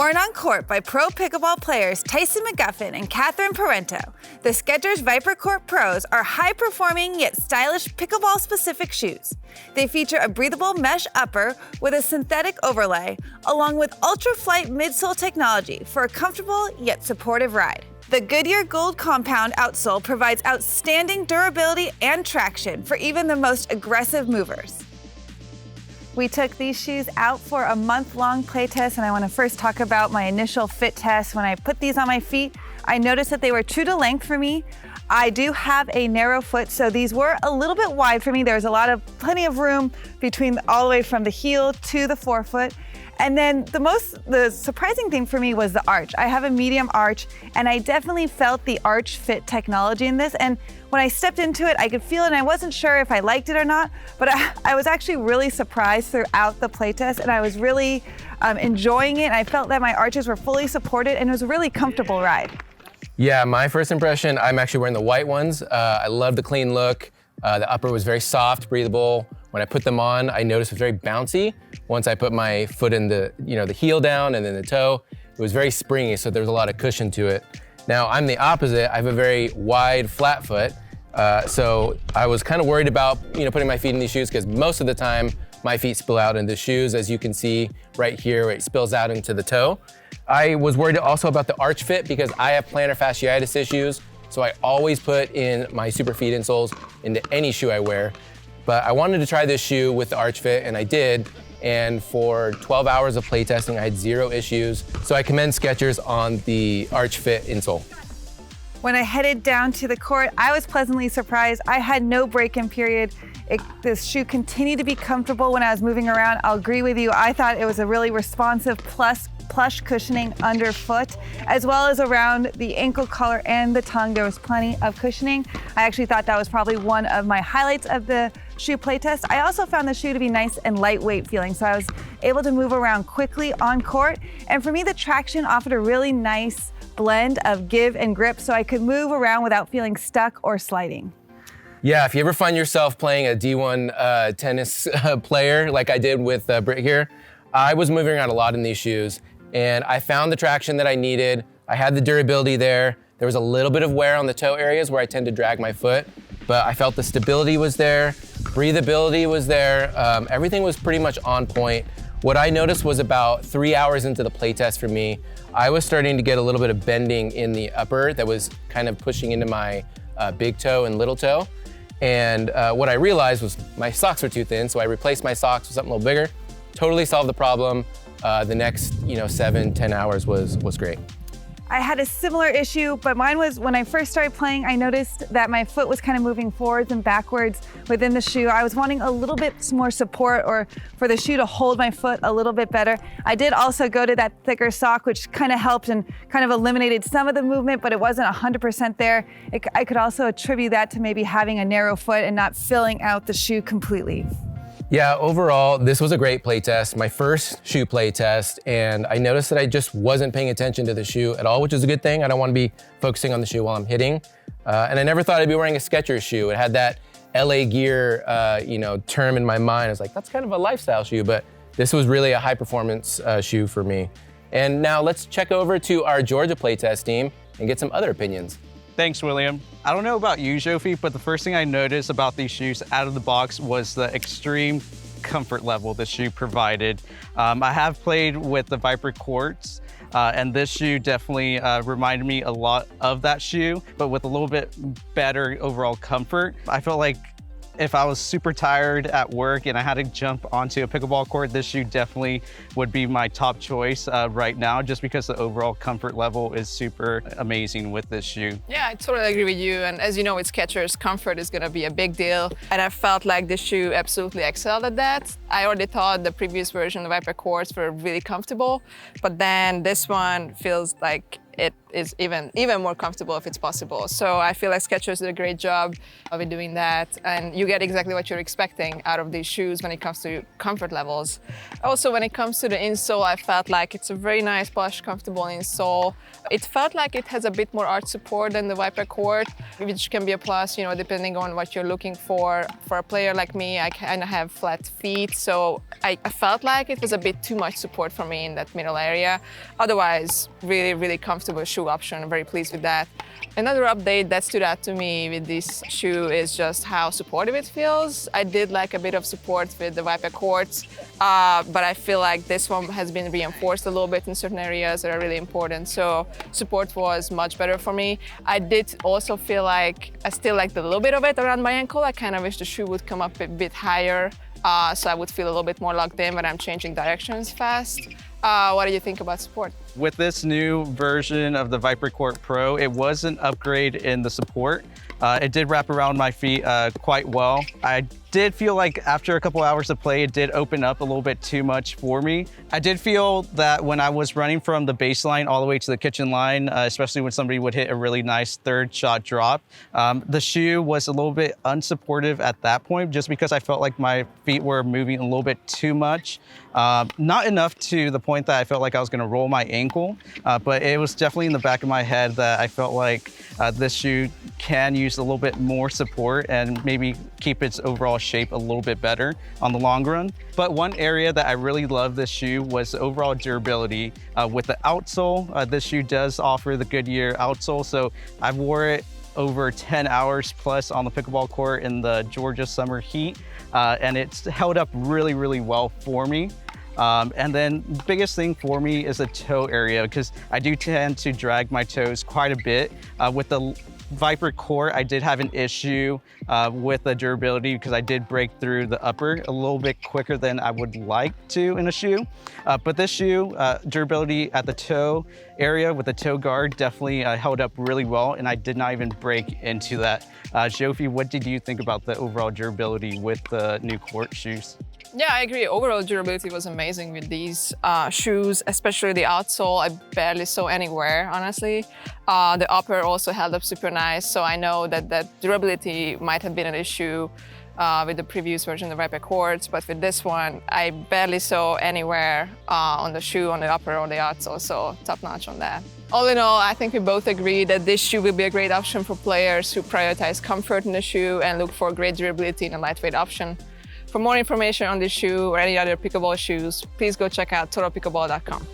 Worn on court by pro pickleball players Tyson McGuffin and Catherine Parento, the Skechers Viper Court Pros are high-performing yet stylish pickleball-specific shoes. They feature a breathable mesh upper with a synthetic overlay, along with ultra-flight midsole technology for a comfortable yet supportive ride. The Goodyear Gold Compound outsole provides outstanding durability and traction for even the most aggressive movers. We took these shoes out for a month-long play test, and I want to first talk about my initial fit test. When I put these on my feet, I noticed that they were true to length for me. I do have a narrow foot, so these were a little bit wide for me. There was plenty of room between all the way from the heel to the forefoot. And then the surprising thing for me was the arch. I have a medium arch, and I definitely felt the Arch Fit technology in this. And when I stepped into it, I could feel it, and I wasn't sure if I liked it or not, but I was actually really surprised throughout the playtest, and I was really enjoying it. I felt that my arches were fully supported, and it was a really comfortable ride. Yeah, my first impression, I'm actually wearing the white ones. I love the clean look. The upper was very soft, breathable. When I put them on, I noticed it was very bouncy. Once I put my foot in the heel down and then the toe, it was very springy, so there was a lot of cushion to it. Now, I'm the opposite. I have a very wide, flat foot. So I was kind of worried about putting my feet in these shoes because most of the time, my feet spill out into shoes. As you can see right here, it spills out into the toe. I was worried also about the Arch Fit because I have plantar fasciitis issues. So I always put in my Superfeet insoles into any shoe I wear. But I wanted to try this shoe with the Arch Fit, and I did. And for 12 hours of playtesting, I had 0 issues. So I commend Skechers on the Arch Fit insole. When I headed down to the court, I was pleasantly surprised. I had no break-in period. This shoe continued to be comfortable when I was moving around. I'll agree with you. I thought it was a really responsive plush cushioning underfoot, as well as around the ankle collar and the tongue. There was plenty of cushioning. I actually thought that was probably one of my highlights of the shoe playtest. I also found the shoe to be nice and lightweight feeling, so I was able to move around quickly on court. And for me, the traction offered a really nice blend of give and grip, so I could move around without feeling stuck or sliding. Yeah, if you ever find yourself playing a D1 tennis player like I did with Britt here, I was moving around a lot in these shoes, and I found the traction that I needed. I had the durability there. There was a little bit of wear on the toe areas where I tend to drag my foot, but I felt the stability was there, breathability was there. Everything was pretty much on point. What I noticed was about 3 hours into the playtest for me, I was starting to get a little bit of bending in the upper that was kind of pushing into my big toe and little toe. And what I realized was my socks were too thin, so I replaced my socks with something a little bigger. Totally solved the problem. The next 7-10 hours was great. I had a similar issue, but mine was when I first started playing, I noticed that my foot was kind of moving forwards and backwards within the shoe. I was wanting a little bit more support or for the shoe to hold my foot a little bit better. I did also go to that thicker sock, which kind of helped and kind of eliminated some of the movement, but it wasn't 100% there. I could also attribute that to maybe having a narrow foot and not filling out the shoe completely. Yeah, overall, this was a great play test, my first shoe play test, and I noticed that I just wasn't paying attention to the shoe at all, which is a good thing. I don't want to be focusing on the shoe while I'm hitting. And I never thought I'd be wearing a Skechers shoe. It had that LA Gear, term in my mind. I was like, that's kind of a lifestyle shoe, but this was really a high performance shoe for me. And now let's check over to our Georgia play test team and get some other opinions. Thanks, William. I don't know about you, Jofi, but the first thing I noticed about these shoes out of the box was the extreme comfort level the shoe provided. I have played with the Viper Courts, and this shoe definitely reminded me a lot of that shoe, but with a little bit better overall comfort. I felt like if I was super tired at work and I had to jump onto a pickleball court, this shoe definitely would be my top choice right now, just because the overall comfort level is super amazing with this shoe. Yeah, I totally agree with you. And as you know, with Skechers, comfort is gonna be a big deal. And I felt like this shoe absolutely excelled at that. I already thought the previous version of Viper Courts were really comfortable, but then this one feels like it is even more comfortable if it's possible. So I feel like Skechers did a great job of doing that, and you get exactly what you're expecting out of these shoes when it comes to comfort levels. Also, when it comes to the insole, I felt like it's a very nice, plush, comfortable insole. It felt like it has a bit more arch support than the Viper Court, which can be a plus, you know, depending on what you're looking for. For a player like me, I kind of have flat feet, so I felt like it was a bit too much support for me in that middle area. Otherwise, really, really comfortable shoe option. I'm very pleased with that. Another update that stood out to me with this shoe is just how supportive it feels. I did like a bit of support with the Viper Courts, but I feel like this one has been reinforced a little bit in certain areas that are really important. So support was much better for me. I did also feel like I still liked a little bit of it around my ankle. I kind of wish the shoe would come up a bit higher, so I would feel a little bit more locked in when I'm changing directions fast. What do you think about support? With this new version of the Viper Court Pro, it was an upgrade in the support. It did wrap around my feet quite well. I did feel like after a couple hours of play, it did open up a little bit too much for me. I did feel that when I was running from the baseline all the way to the kitchen line, especially when somebody would hit a really nice third shot drop, the shoe was a little bit unsupportive at that point, just because I felt like my feet were moving a little bit too much. Not enough to the point that I felt like I was gonna roll my ankle, but it was definitely in the back of my head that I felt like this shoe can use a little bit more support and maybe keep its overall shape a little bit better on the long run. But one area that I really love this shoe was the overall durability. With the outsole, this shoe does offer the Goodyear outsole, so I've wore it over 10 hours plus on the pickleball court in the Georgia summer heat, and it's held up really, really well for me. And then the biggest thing for me is the toe area, because I do tend to drag my toes quite a bit. With the Viper Court, I did have an issue with the durability because I did break through the upper a little bit quicker than I would like to in a shoe. But this shoe, durability at the toe area with the toe guard definitely held up really well, and I did not even break into that. Jofi, what did you think about the overall durability with the new court shoes? Yeah, I agree. Overall durability was amazing with these shoes, especially the outsole. I barely saw anywhere, honestly. The upper also held up super nice, so I know that durability might have been an issue with the previous version of the Viper Courts, but with this one, I barely saw anywhere on the shoe, on the upper or the outsole, so top notch on that. All in all, I think we both agree that this shoe will be a great option for players who prioritize comfort in the shoe and look for great durability in a lightweight option. For more information on this shoe or any other pickleball shoes, please go check out totalpickleball.com.